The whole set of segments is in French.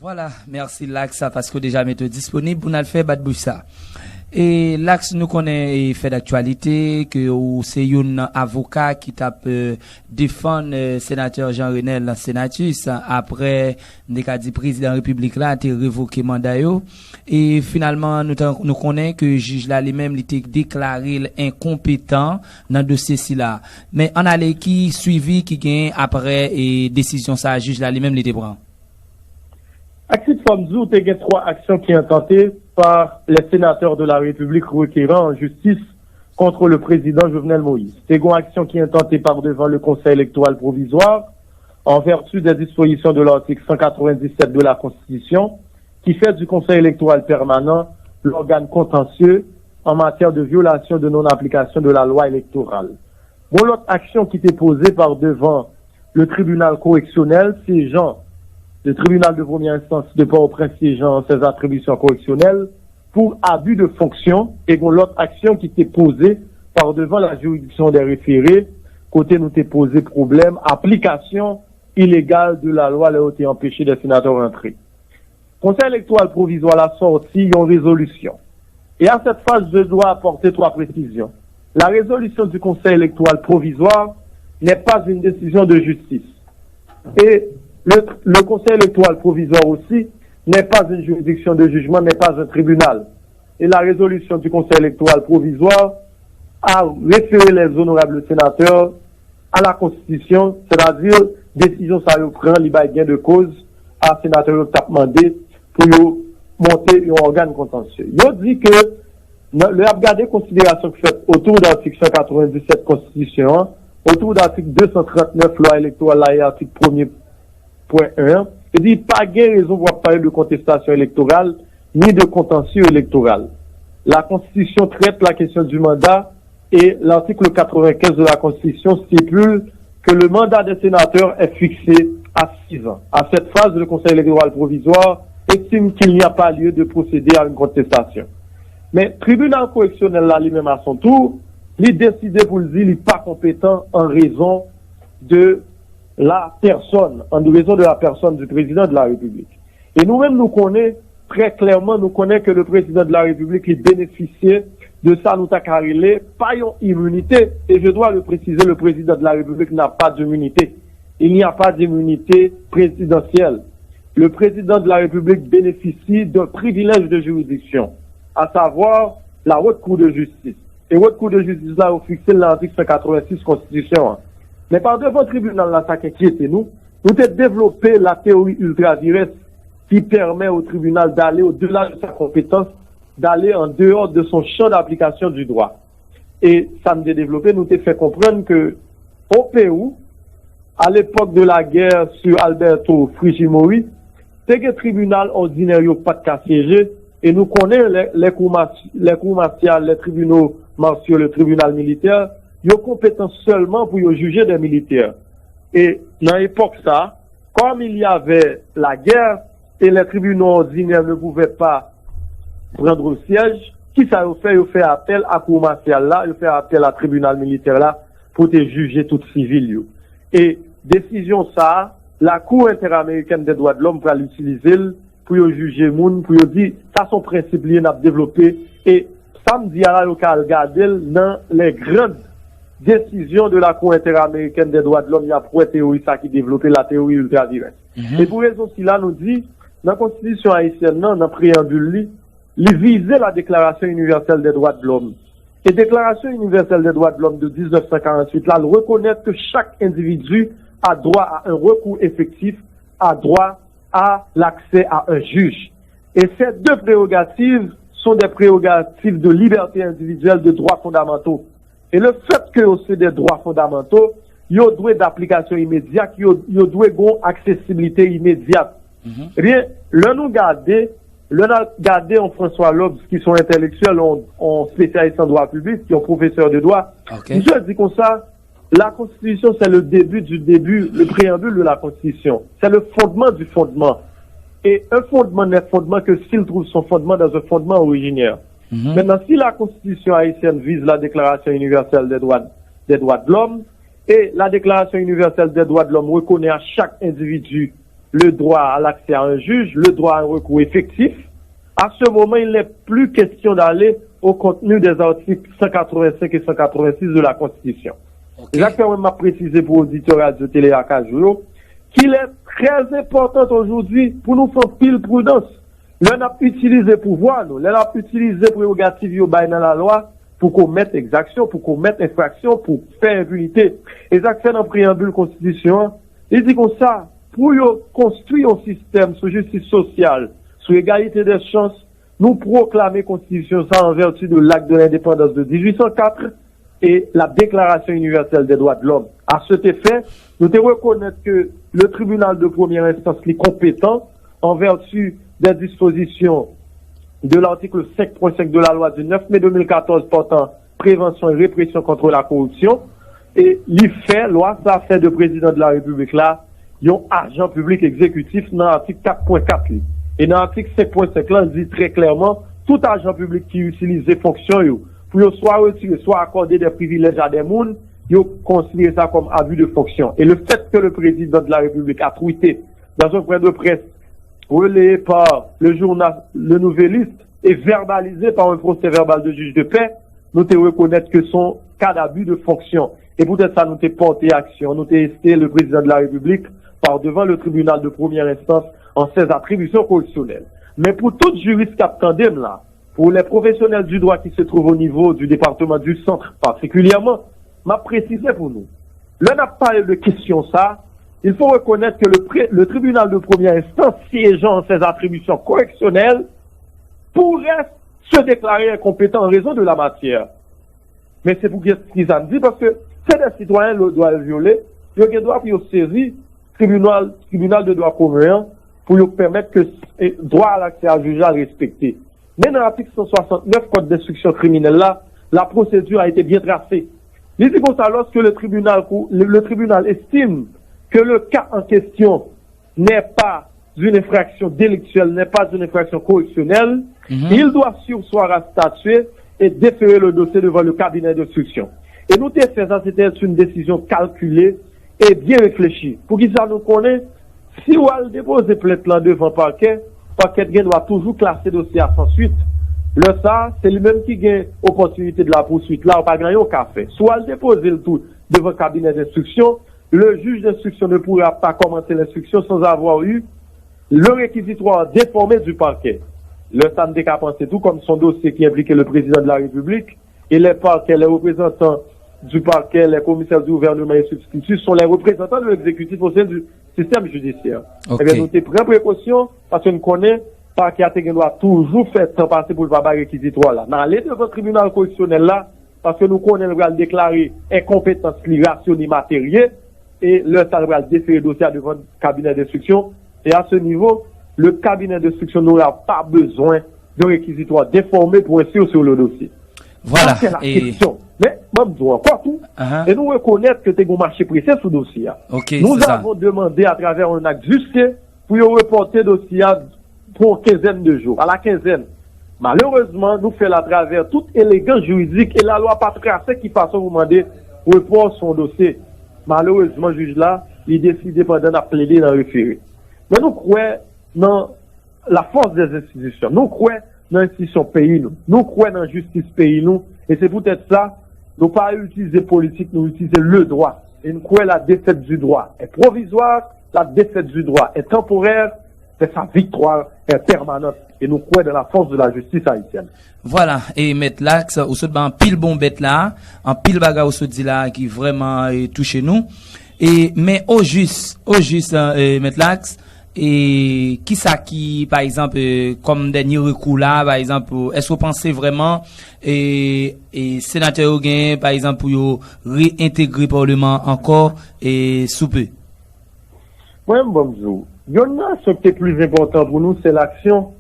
Voilà, merci Lax parce que déjà m'était disponible pour nous le faire battre ça. Et Lax nous connaît fait d'actualité que c'est un avocat qui tape défendre sénateur Jean-Renel Sénatus après des cas dit président de la République là a été révoqué mandat yo et finalement nous connaît que juge là lui-même il était déclaré incompétent dans dossier ci là. Mais on a les qui suivi qui gagne après et décision ça juge là lui-même il était prend. Axit Famzou, il y a 3 actions qui ont tenté par les sénateurs de la République requérant en justice contre le président Jovenel Moïse. C'est une action qui est tentée par devant le Conseil électoral provisoire en vertu des dispositions de l'article 197 de la Constitution qui fait du Conseil électoral permanent l'organe contentieux en matière de violation de non-application de la loi électorale. Bon, l'autre action qui était posée par devant le tribunal correctionnel, c'est le tribunal de première instance de Port-au-Prince siégeant ses attributions correctionnelles pour abus de fonction et l'autre action qui était posée par devant la juridiction des référés, côté nous t'est posé problème, application illégale de la loi, là où t'est empêché des sénateurs d'entrer. Conseil électoral provisoire a sorti une résolution. Et à cette phase, je dois apporter 3 précisions. La résolution du Conseil électoral provisoire n'est pas une décision de justice. Et le Conseil électoral provisoire aussi n'est pas une juridiction de jugement, n'est pas un tribunal. Et la résolution du Conseil électoral provisoire a référé les honorables sénateurs à la Constitution, c'est-à-dire décision ça y prend, il y a gain de cause à sénateur qui a demandé pour monter un organe contentieux. Il dit que le regarder considération qui fait autour de l'article 197 Constitution, autour de l'article 239 loi électorale et article 1er point 1, il dit pas de raison pour parler de contestation électorale ni de contentieux électoral. La Constitution traite la question du mandat et l'article 95 de la Constitution stipule que le mandat des sénateurs est fixé à 6 ans. À cette phase, le Conseil électoral provisoire estime qu'il n'y a pas lieu de procéder à une contestation. Mais le tribunal correctionnel là lui-même à son tour, il décide pour le dire, il n'est pas compétent en raison de la personne, en raison de la personne du président de la République. Et nous-mêmes, nous connaissons très clairement, nous connaissons que le président de la République il bénéficiait de ça, nous tacarélé, pas une immunité. Et je dois le préciser, le président de la République n'a pas d'immunité. Il n'y a pas d'immunité présidentielle. Le président de la République bénéficie d'un privilège de juridiction, à savoir la haute cour de justice. Et haute cour de justice là, au fixé l'article 186 Constitution. Mais par devant le tribunal là, ça qui inquiète nous avons développé la théorie ultra-virus qui permet au tribunal d'aller au-delà de sa compétence, d'aller en dehors de son champ d'application du droit. Et ça nous a développé, nous avons fait comprendre que au Pérou, à l'époque de la guerre sur Alberto Fujimori, c'est un tribunal ordinaire pas de cas siégé, et nous connaissons les cours martiaux, les tribunaux martiaux, le tribunal militaire, ils ont compétence seulement pour juger des militaires. Et dans l'époque ça, comme il y avait la guerre et les tribunaux ordinaires ne pouvaient pas prendre au siège, qui ça a fait? Ils ont fait appel à cour martiale là, ils ont fait appel à tribunal militaire là pour te juger tout civil. Et décision ça, la Cour interaméricaine des droits de l'homme va l'utiliser pour juger moun, pour dire ça son principe lié n'a développé et samedi à la locale garder dans les grandes décisions de la Cour interaméricaine des droits de l'homme, il y a pour théorie ça qui développé la théorie ultra-virus. Et pour raison si là nous dit dans la Constitution haïtienne dans le préambule il visait la Déclaration universelle des droits de l'homme. Et Déclaration universelle des droits de l'homme de 1948 là, elle reconnaît que chaque individu a droit à un recours effectif, a droit à l'accès à un juge. Et ces 2 prérogatives sont des prérogatives de liberté individuelle, de droits fondamentaux. Et le fait que c'est des droits fondamentaux, il y a droit d'application immédiate, il y a droit d'accessibilité immédiate. Eh bien, nous garder en François Lobes, qui sont intellectuels, en spécialistes en droit public, qui sont professeurs de droit. Okay. Je dis comme ça, la Constitution, c'est le le préambule de la Constitution. C'est le fondement du fondement. Et un fondement n'est fondement que s'il trouve son fondement dans un fondement originaire. Maintenant, si la Constitution haïtienne vise la Déclaration universelle des droits de l'homme, et la Déclaration universelle des droits de l'homme reconnaît à chaque individu le droit à l'accès à un juge, le droit à un recours effectif. À ce moment, il n'est plus question d'aller au contenu des articles 185 et 186 de la Constitution. Okay. Exactement, m'a précisé pour l'auditorat de Télé Akajou qu'il est très important aujourd'hui pour nous faire pile prudence. L'on a utilisé pouvoir, nous, l'on a utilisé prérogatives dans la loi pour commettre exaction, pour commettre infraction, pour faire impunité. Et ça fait dans le préambule constitution, il dit comme ça, pour construire un système sur justice sociale, sur égalité des chances, nous proclamer constitution ça en vertu de l'acte de l'indépendance de 1804 et la déclaration universelle des droits de l'homme. À cet effet, nous devons reconnaître que le tribunal de première instance est compétent en vertu des dispositions de l'article 5.5 de la loi du 9 mai 2014 portant prévention et répression contre la corruption. Et l'IFE, loi, ça fait de président de la République là, ils ont agent public exécutif dans l'article 4.4. Et dans l'article 5.5 là, il dit très clairement, tout agent public qui utilise des fonctions, pour soit retirer, soit accorder des privilèges à des gens, ils considèrent ça comme abus de fonction. Et le fait que le président de la République a tweeté dans un point de presse relayé par le journal Le Nouvelliste et verbalisé par un procès verbal de juge de paix, nous te reconnaître que son cas d'abus de fonction. Et peut-être ça nous te porté action, nous te esté le président de la République par devant le tribunal de première instance en ses attributions correctionnelles. Mais pour tout juriste qui attendait là, pour les professionnels du droit qui se trouvent au niveau du département du centre particulièrement, m'a précisé pour nous. Là, n'a pas de question ça. Il faut reconnaître que le tribunal de première instance, siégeant en ses attributions correctionnelles, pourrait se déclarer incompétent en raison de la matière. Mais c'est pour ce qu'ils ont dit, parce que c'est des citoyens qui doivent violer, ils doivent saisir tribunal de droit commun pour leur permettre que le droit à l'accès à juge respecté. Mais dans l'article 169 Code d'instruction criminelle là, la procédure a été bien tracée. Il dit comme ça, lorsque le tribunal estime que le cas en question n'est pas une infraction délictuelle, n'est pas une infraction correctionnelle, il doit surseoir à statuer et déférer le dossier devant le cabinet d'instruction. Et nous t'ai fait ça, c'était une décision calculée et bien réfléchie. Pour qu'ils ça nous connaît, si on a déposé plainte là devant parquet doit toujours classer le dossier sans suite. Le ça, c'est lui-même qui gagne opportunité de la poursuite. Là, on pas gagné au café. Soit le déposer le tout devant le cabinet d'instruction, le juge d'instruction ne pourra pas commencer l'instruction sans avoir eu le réquisitoire déformé du parquet. Le SAN a pensé tout comme son dossier qui impliquait le président de la République et les parquets, les représentants du parquet, les commissaires du gouvernement et substituts sont les représentants de l'exécutif au sein du système judiciaire. Okay. Eh bien, nous avons pris précaution parce que nous connaissons parquet doit toujours faire temps passer pour le pas réquisitoire là. Dans les devant le tribunal correctionnel là, parce que nous connaissons va déclarer incompétence rationnelle matérielle et le SAN va déférer le dossier devant le cabinet d'instruction. Et à ce niveau, le cabinet d'instruction n'aura pas besoin de réquisitoire déformé pour inscrire sur le dossier. Voilà. C'est la question. Mais, même encore tout. Et nous reconnaître que tu as un marché pressé sur le dossier. Okay, nous avons demandé à travers un acte justé pour reporter le dossier pour une quinzaine de jours, à la quinzaine. Malheureusement, nous faisons à travers toute élégance juridique et la loi pas tracée qui façon vous demander report son dossier. Malheureusement, le juge là, il décide pendant de plaider dans le référé. Mais nous croyons dans la force des institutions. Nous croyons dans l'institution pays, nous croyons dans la justice pays, nous. Et c'est peut-être ça, nous pas utiliser politique, nous utiliser le droit. Et nous croyons la défaite du droit est provisoire, la défaite du droit est temporaire, c'est sa victoire est permanente. Et nous croyons dans la force de la justice haïtienne. Voilà, et mettre l'axe, ou se en pile bon bête là, en pile bagarre ou se dit là, qui vraiment touche nous. Et, mais au juste, mettre l'axe, et qui ça qui, par exemple, comme dernier recours là, par exemple, est-ce que vous pensez vraiment, et sénateur Gain, par exemple, pour réintégrer le Parlement encore, et sous peu? Oui, bonjour. Il y en a ce qui est plus important pour nous, c'est l'action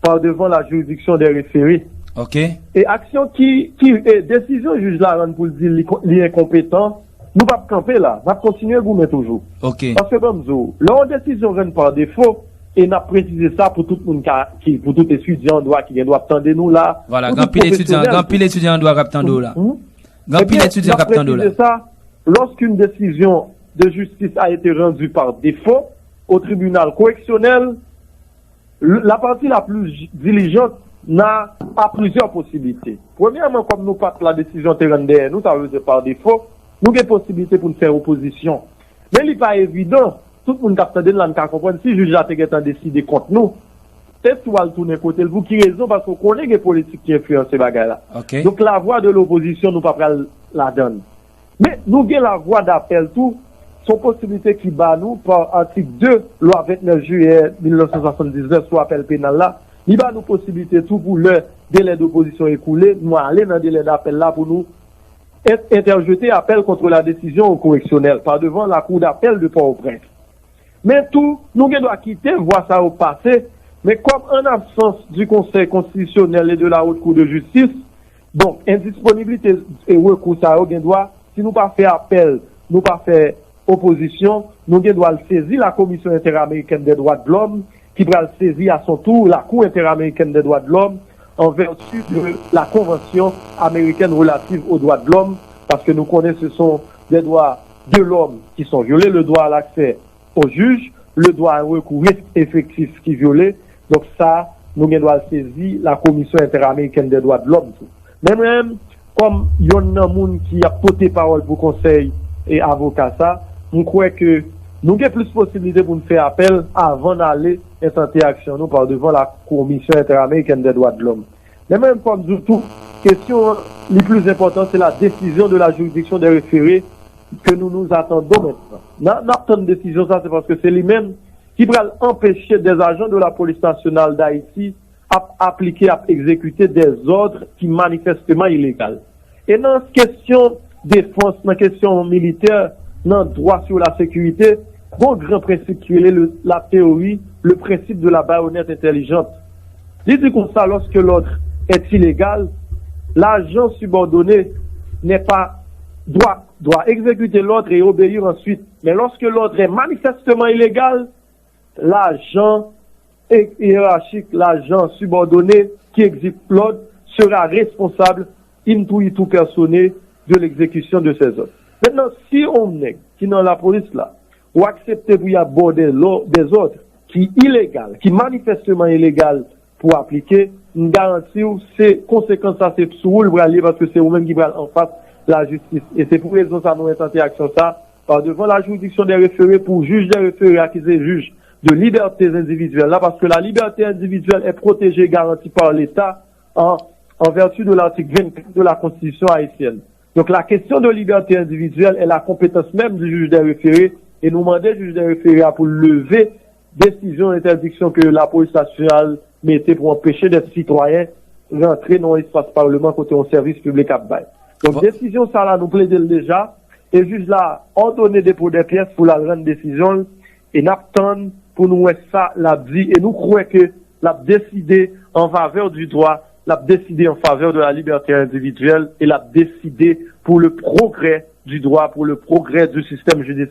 par devant la juridiction des référés. Ok. Et action décision juge là, pour dire l'incompétent, nous pas camper là, va continuer à vous mettre toujours. Ok. Parce que bonjour, leur décision vient par défaut et n'a précisé ça pour tout le monde pour tout étudiant qui doit attendre nous là. Voilà, grand pile étudiant doit attendre là. Grand pile étudiant attendre là. Ça, lorsqu'une décision de justice a été rendue par défaut, au tribunal correctionnel, la partie la plus diligente n'a pas plusieurs possibilités. Premièrement, comme nous pas la décision terrain derrière nous, ça veut dire par défaut, nous avons possibilité pour nous faire opposition. Mais il n'est pas évident, tout le monde qui a entendu là, nous comprendre si le juge a décidé contre nous. C'est tout à tourner côté vous qui raison parce qu'on connaît les politiques qui influencent ces bagages-là. Okay. Donc la voix de l'opposition, nous pas la donne. Mais nous avons la voix d'appel tout, son possibilité qui bat nous par article 2, loi 29 juillet 1979, soit appel pénal là, il bat nous possibilité tout pour le délai d'opposition écoulé, nous aller dans le délai d'appel là pour nous interjeter appel contre la décision correctionnelle par devant la cour d'appel de Port-au-Prince. Mais tout, nous devons quitter, voir ça au passé, mais comme en absence du Conseil constitutionnel et de la Haute Cour de justice, donc indisponibilité et recours ça au droit, si nous pas fait appel, nous pas fait opposition, nous devons saisir la Commission interaméricaine des droits de l'homme, qui va saisir à son tour la Cour interaméricaine des droits de l'homme en vertu de la Convention américaine relative aux droits de l'homme, parce que nous connaissons ce sont des droits de l'homme qui sont violés, le droit à l'accès au juge, le droit à un recours effectif qui est violé. Donc ça, nous devons saisir la Commission interaméricaine des droits de l'homme. Mais même, comme il y a un monde qui a porté parole pour conseil et avocat ça, nous croyons que nous avons plus de possibilités pour nous faire appel avant d'aller intenter action nous par devant la Commission interaméricaine des droits de l'homme. Mais même comme tout, question les plus importante, c'est la décision de la juridiction des référés que nous nous attendons maintenant. Notre décision, ça, c'est parce que c'est lui-même qui va empêcher des agents de la police nationale d'Haïti à appliquer, à exécuter des ordres qui manifestement illégaux. Et dans cette question défense, dans la question militaire, dans le droit sur la sécurité, bon grand principe qui est la théorie, le principe de la baïonnette intelligente. Il dit comme ça, lorsque l'ordre est illégal, l'agent subordonné n'est pas doit exécuter l'ordre et obéir ensuite. Mais lorsque l'ordre est manifestement illégal, l'agent hiérarchique, l'agent subordonné qui exécute l'ordre sera responsable in tout personné de l'exécution de ces ordres. Maintenant, si on est qui dans la police là, ou accepter pour y aborder des ordres qui illégales, qui manifestement illégales pour appliquer, une garantie où ces conséquences ça c'est sous le bras parce que c'est vous-même qui va en face la justice. Et c'est pour raison ça nous intenté action ça par devant la juridiction des référés pour juge des référés acquisés juge de libertés individuelles là parce que la liberté individuelle est protégée et garantie par l'État en vertu de l'article 24 de la Constitution haïtienne. Donc la question de liberté individuelle est la compétence même du juge des référés et nous demandons au juge des référés pour lever décision d'interdiction que la police nationale mettait pour empêcher des citoyens rentrer dans l'espace parlement côté un service public à bail. Donc décision ça là nous plaidons déjà et le juge là a donné dépôt des pièces pour la grande décision et n'attend pour nous ça l'a dit et nous croyons que l'a décidé en faveur du droit, l'a décidé en faveur de la liberté individuelle et l'a décidé pour le progrès du droit, pour le progrès du système judiciaire.